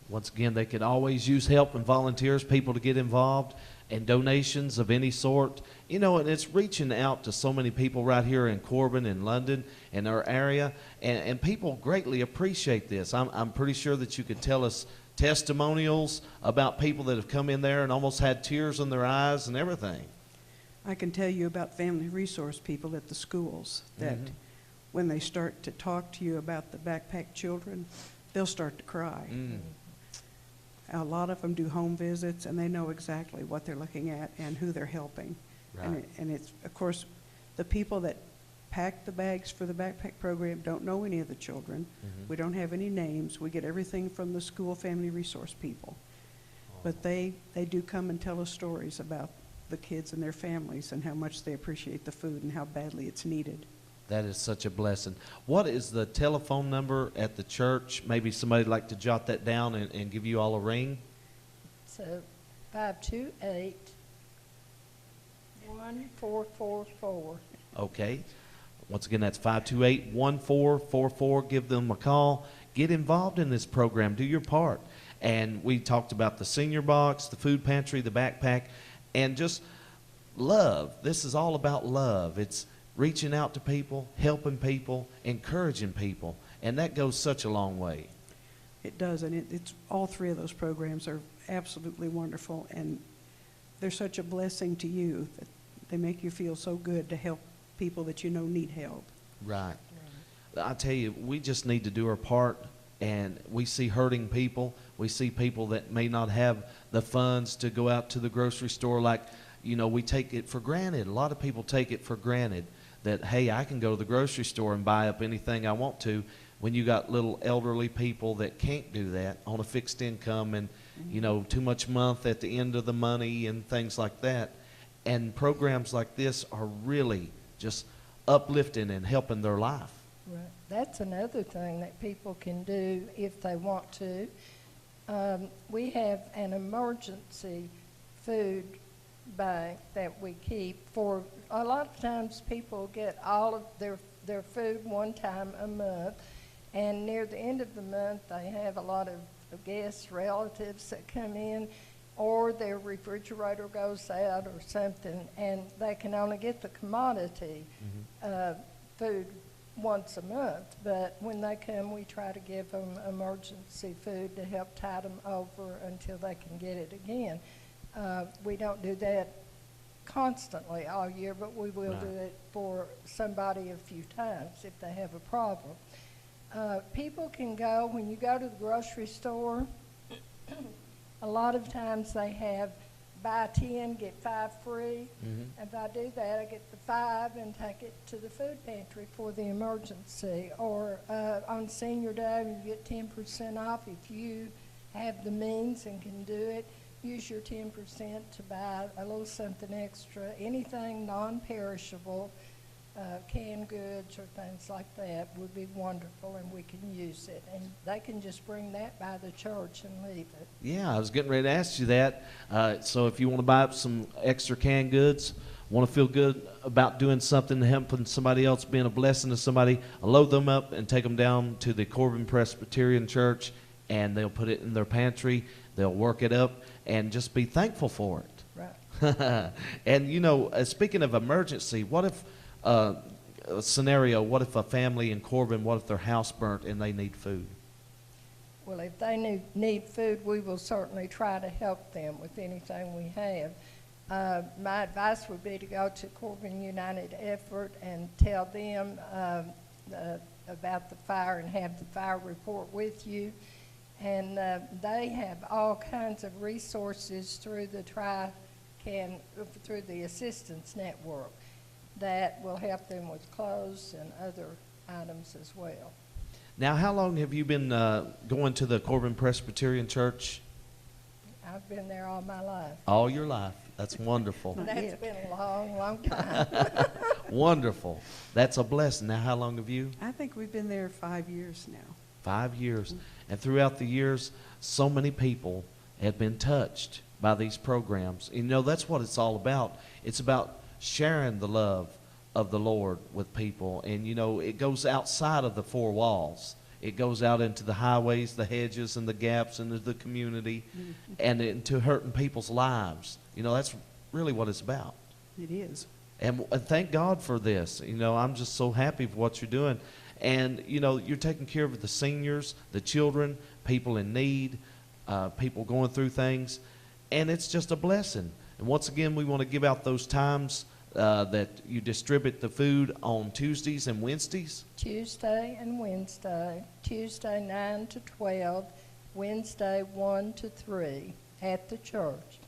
Once again, they could always use help and volunteers, people to get involved, and donations of any sort. You know, and it's reaching out to so many people right here in Corbin and London and our area, and people greatly appreciate this. I'm pretty sure that you could tell us testimonials about people that have come in there and almost had tears in their eyes and everything. I can tell you about family resource people at the schools that when they start to talk to you about the backpack children, they'll start to cry. A lot of them do home visits, and they know exactly what they're looking at and who they're helping. Right. And it's, of course, the people that pack the bags for the backpack program don't know any of the children. We don't have any names. We get everything from the school family resource people. But they do come and tell us stories about the kids and their families and how much they appreciate the food and how badly it's needed. That is such a blessing. What is the telephone number at the church? Maybe somebody would like to jot that down and give you all a ring. So 528-1444. Okay. Once again, that's 528-1444. Give them a call. Get involved in this program. Do your part. And we talked about the senior box, the food pantry, the backpack, and just love. This is all about love. It's reaching out to people, helping people, encouraging people, and that goes such a long way. It does, and it's all three of those programs are absolutely wonderful, and they're such a blessing to you that they make you feel so good to help people that you know need help. Right. I tell you, we just need to do our part, and we see hurting people. We see people that may not have the funds to go out to the grocery store. Like, you know, we take it for granted. A lot of people take it for granted that, hey, I can go to the grocery store and buy up anything I want to, when you got little elderly people that can't do that on a fixed income and, you know, too much month at the end of the money and things like that. And programs like this are really just uplifting and helping their life. Right. That's another thing that people can do if they want to. We have an emergency food bank that we keep for, a lot of times people get all of their food one time a month, and near the end of the month they have a lot of guests, relatives that come in, or their refrigerator goes out or something, and they can only get the commodity food once a month. But when they come, we try to give them emergency food to help tide them over until they can get it again. We don't do that constantly all year, but we will do it for somebody a few times if they have a problem. People can go, when you go to the grocery store, a lot of times they have buy 10, get 5 free. If I do that, I get the 5 and take it to the food pantry for the emergency. Or on senior day, you get 10% off if you have the means and can do it. Use your 10% to buy a little something extra. Anything non-perishable, canned goods or things like that would be wonderful, and we can use it. And they can just bring that by the church and leave it. Yeah, I was getting ready to ask you that. So if you want to buy up some extra canned goods, want to feel good about doing something, helping somebody else, being a blessing to somebody, load them up and take them down to the Corbin Presbyterian Church, and they'll put it in their pantry. They'll work it up and just be thankful for it. Right. And, you know, speaking of emergency, what if a scenario, what if a family in Corbin, what if their house burnt and they need food? Well, if they need food, we will certainly try to help them with anything we have. My advice would be to go to Corbin United Effort and tell them about the fire and have the fire report with you. And they have all kinds of resources through the through the assistance network that will help them with clothes and other items as well. Now, how long have you been going to the Corbin Presbyterian Church? I've been there all my life. All your life. That's wonderful. That's been a long, long time. Wonderful. That's a blessing. Now, how long have you? I think we've been there 5 years now. 5 years. And throughout the years, so many people have been touched by these programs. And, you know, that's what it's all about. It's about sharing the love of the Lord with people. And, you know, it goes outside of the four walls. It goes out into the highways, the hedges, and the gaps into the community, and into hurting people's lives. You know, that's really what it's about. It is. And thank God for this. You know, I'm just so happy for what you're doing. And, you know, you're taking care of the seniors, the children, people in need, people going through things. And it's just a blessing. And once again, we want to give out those times that you distribute the food on Tuesdays and Wednesdays. Tuesday and Wednesday. Tuesday 9 to 12, Wednesday 1 to 3 at the church.